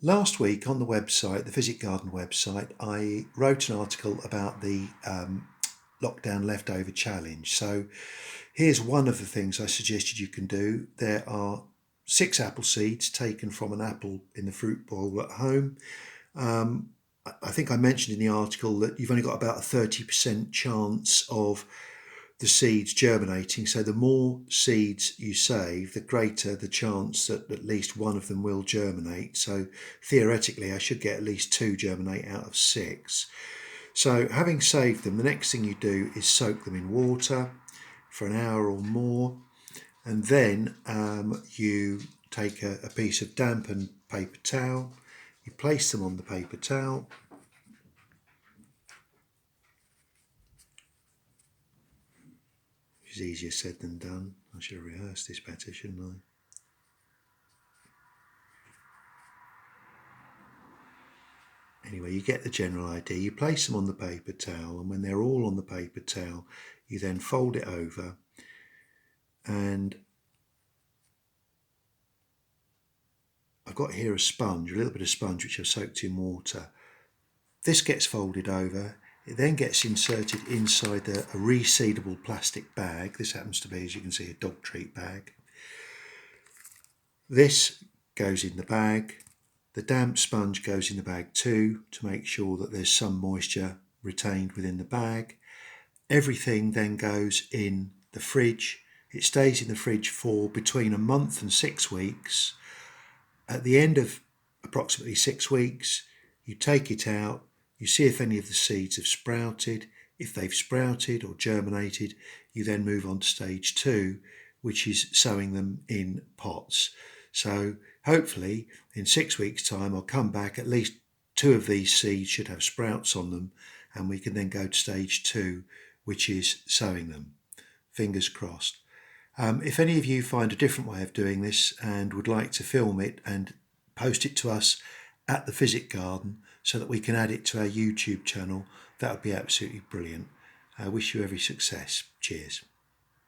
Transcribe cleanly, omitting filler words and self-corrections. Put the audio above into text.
Last week on the website, the Physic Garden website, I wrote an article about the lockdown leftover challenge. So here's one of the things I suggested you can do. There are 6 apple seeds taken from an apple in the fruit bowl at home. I think I mentioned in the article that you've only got about a 30% chance of the seeds germinating. So the more seeds you save, the greater the chance that at least one of them will germinate. So theoretically, I should get at least 2 germinate out of 6. So having saved them, the next thing you do is soak them in water for an hour or more. And then you take a piece of dampened paper towel, you place them on the paper towel, which is easier said than done. I should have rehearsed this better, shouldn't I? Anyway, you get the general idea. You place them on the paper towel, and when they're all on the paper towel, you then fold it over, and I've got here a sponge, a little bit of sponge which I've soaked in water. This gets folded over. It then gets inserted inside a resealable plastic bag. This happens to be, as you can see, a dog treat bag. This goes in the bag. The damp sponge goes in the bag too, to make sure that there's some moisture retained within the bag. Everything then goes in the fridge. It stays in the fridge for between a month and 6 weeks. At the end of approximately 6 weeks, you take it out, you see if any of the seeds have sprouted. If they've sprouted or germinated, you then move on to stage 2, which is sowing them in pots. So hopefully in 6 weeks' time, I'll come back, at least 2 of these seeds should have sprouts on them, and we can then go to stage 2, which is sowing them. Fingers crossed. If any of you find a different way of doing this and would like to film it and post it to us at the Physic Garden so that we can add it to our YouTube channel, that would be absolutely brilliant. I wish you every success. Cheers.